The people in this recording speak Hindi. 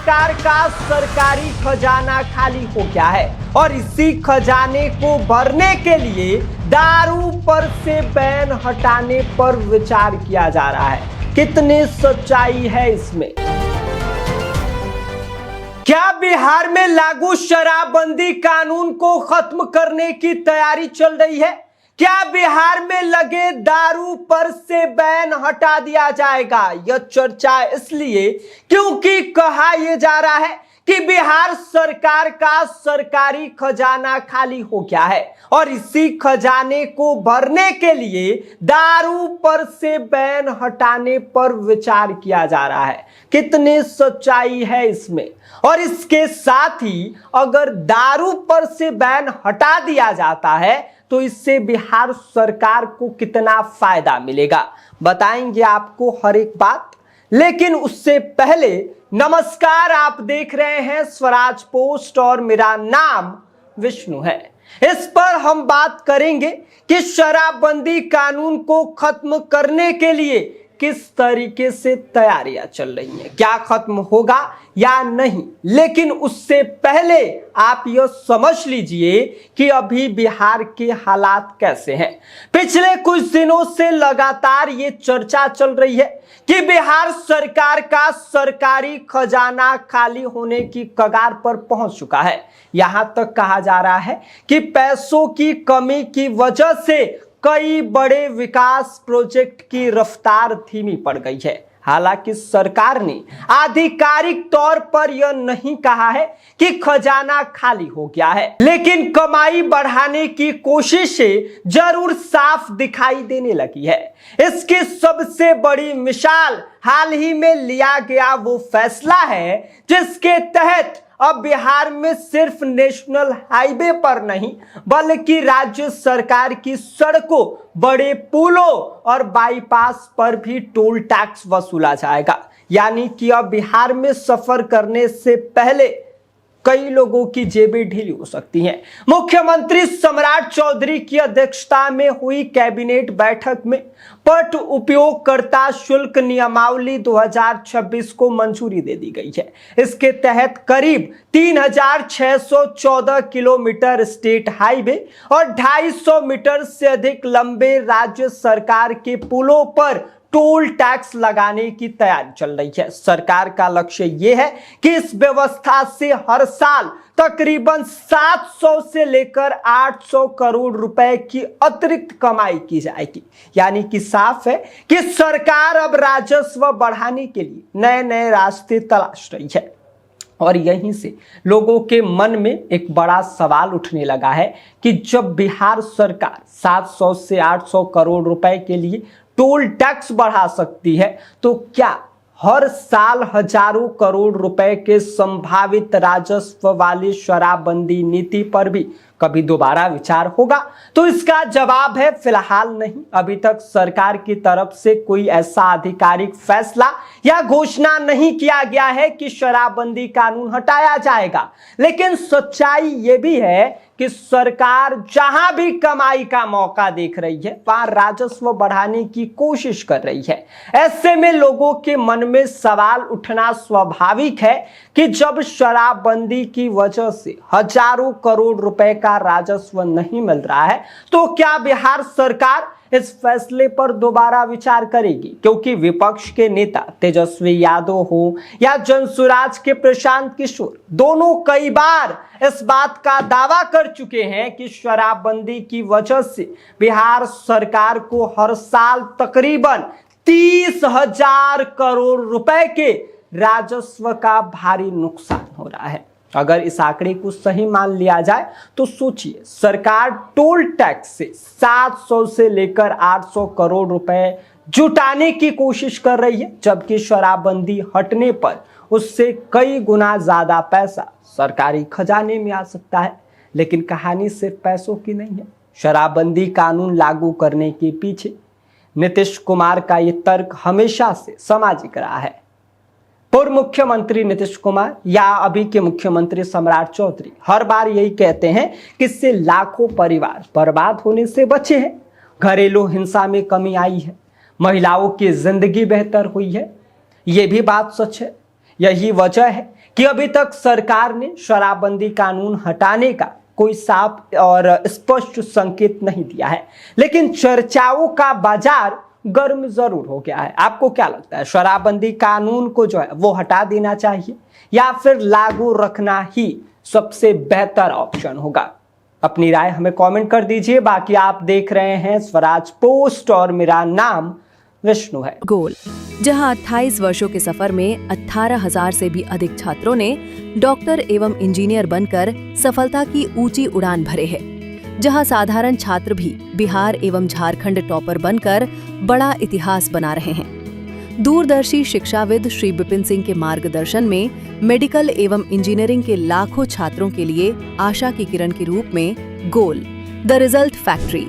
सरकार का सरकारी खजाना खाली हो गया है और इसी खजाने को भरने के लिए दारू पर से बैन हटाने पर विचार किया जा रहा है। कितनी सच्चाई है इसमें? क्या बिहार में लागू शराबबंदी कानून को खत्म करने की तैयारी चल रही है? क्या बिहार में लगे दारू पर से बैन हटा दिया जाएगा? यह चर्चा इसलिए क्योंकि कहा यह जा रहा है कि बिहार सरकार का सरकारी खजाना खाली हो गया है और इसी खजाने को भरने के लिए दारू पर से बैन हटाने पर विचार किया जा रहा है। कितनी सच्चाई है इसमें? और इसके साथ ही अगर दारू पर से बैन हटा दिया जाता है तो इससे बिहार सरकार को कितना फायदा मिलेगा, बताएंगे आपको हर एक बात। लेकिन उससे पहले नमस्कार, आप देख रहे हैं स्वराज पोस्ट और मेरा नाम विष्णु है। इस पर हम बात करेंगे कि शराबबंदी कानून को खत्म करने के लिए किस तरीके से तैयारियां चल रही हैं, क्या खत्म होगा या नहीं। लेकिन उससे पहले आप यह समझ लीजिए कि अभी बिहार के हालात कैसे हैं। पिछले कुछ दिनों से लगातार ये चर्चा चल रही है कि बिहार सरकार का सरकारी खजाना खाली होने की कगार पर पहुंच चुका है। यहां तक कहा जा रहा है कि पैसों की कमी की वजह से कई बड़े विकास प्रोजेक्ट की रफ्तार धीमी पड़ गई है। हालांकि सरकार ने आधिकारिक तौर पर यह नहीं कहा है कि खजाना खाली हो गया है, लेकिन कमाई बढ़ाने की कोशिशें जरूर साफ दिखाई देने लगी है। इसकी सबसे बड़ी मिसाल हाल ही में लिया गया वो फैसला है जिसके तहत अब बिहार में सिर्फ नेशनल हाईवे पर नहीं बल्कि राज्य सरकार की सड़कों, बड़े पुलों और बाईपास पर भी टोल टैक्स वसूला जाएगा। यानी कि अब बिहार में सफर करने से पहले कई लोगों की जेबें ढीली हो सकती हैं। मुख्यमंत्री सम्राट चौधरी की अध्यक्षता में हुई कैबिनेट बैठक में पट उपयोगकर्ता शुल्क नियमावली 2026 को मंजूरी दे दी गई है। इसके तहत करीब 3614 किलोमीटर स्टेट हाईवे और 250 मीटर से अधिक लंबे राज्य सरकार के पुलों पर टोल टैक्स लगाने की तैयारी चल रही है। सरकार का लक्ष्य यह है कि इस व्यवस्था से हर साल तकरीबन 700 से लेकर 800 करोड़ रुपए की अतिरिक्त कमाई की जाएगी। यानी कि साफ है कि सरकार अब राजस्व बढ़ाने के लिए नए नए रास्ते तलाश रही है। और यहीं से लोगों के मन में एक बड़ा सवाल उठने लगा है कि जब बिहार सरकार 700 से 800 करोड़ रुपए के लिए टोल टैक्स बढ़ा सकती है तो क्या हर साल हजारों करोड़ रुपए के संभावित राजस्व वाली शराबबंदी नीति पर भी कभी दोबारा विचार होगा? तो इसका जवाब है फिलहाल नहीं। अभी तक सरकार की तरफ से कोई ऐसा आधिकारिक फैसला या घोषणा नहीं किया गया है कि शराबबंदी कानून हटाया जाएगा। लेकिन सच्चाई यह भी है कि सरकार जहां भी कमाई का मौका देख रही है वहां राजस्व बढ़ाने की कोशिश कर रही है। ऐसे में लोगों के मन में सवाल उठना स्वाभाविक है कि जब शराबबंदी की वजह से हजारों करोड़ रुपए का राजस्व नहीं मिल रहा है तो क्या बिहार सरकार इस फैसले पर दोबारा विचार करेगी? क्योंकि विपक्ष के नेता तेजस्वी यादव हो या जनसुराज के प्रशांत किशोर, दोनों कई बार इस बात का दावा कर चुके हैं कि शराबबंदी की वजह से बिहार सरकार को हर साल तकरीबन 30,000 करोड़ रुपए के राजस्व का भारी नुकसान हो रहा है। अगर इस आंकड़े को सही मान लिया जाए तो सोचिए, सरकार टोल टैक्स से 700 से लेकर 800 करोड़ रुपए जुटाने की कोशिश कर रही है, जबकि शराबबंदी हटने पर उससे कई गुना ज्यादा पैसा सरकारी खजाने में आ सकता है। लेकिन कहानी सिर्फ पैसों की नहीं है। शराबबंदी कानून लागू करने के पीछे नीतीश कुमार का यह तर्क हमेशा से सामाजिक रहा है। पूर्व मुख्यमंत्री नीतीश कुमार या अभी के मुख्यमंत्री सम्राट चौधरी हर बार यही कहते हैं कि इससे लाखों परिवार बर्बाद होने से बचे हैं, घरेलू हिंसा में कमी आई है, महिलाओं की जिंदगी बेहतर हुई है। ये भी बात सच है। यही वजह है कि अभी तक सरकार ने शराबबंदी कानून हटाने का कोई साफ और स्पष्ट संकेत नहीं दिया है, लेकिन चर्चाओं का बाजार गर्म जरूर हो गया है। आपको क्या लगता है, शराबबंदी कानून को जो है वो हटा देना चाहिए या फिर लागू रखना ही सबसे बेहतर ऑप्शन होगा? अपनी राय हमें कमेंट कर दीजिए। बाकी आप देख रहे हैं स्वराज पोस्ट और मेरा नाम विष्णु है। गोल, जहां 28 वर्षों के सफर में 18,000 से भी अधिक छात्रों ने डॉक्टर एवं इंजीनियर बनकर सफलता की ऊंची उड़ान भरे है, जहां साधारण छात्र भी बिहार एवं झारखंड टॉपर बनकर बड़ा इतिहास बना रहे हैं। दूरदर्शी शिक्षाविद श्री विपिन सिंह के मार्गदर्शन में मेडिकल एवं इंजीनियरिंग के लाखों छात्रों के लिए आशा की किरण के रूप में गोल, द रिजल्ट फैक्ट्री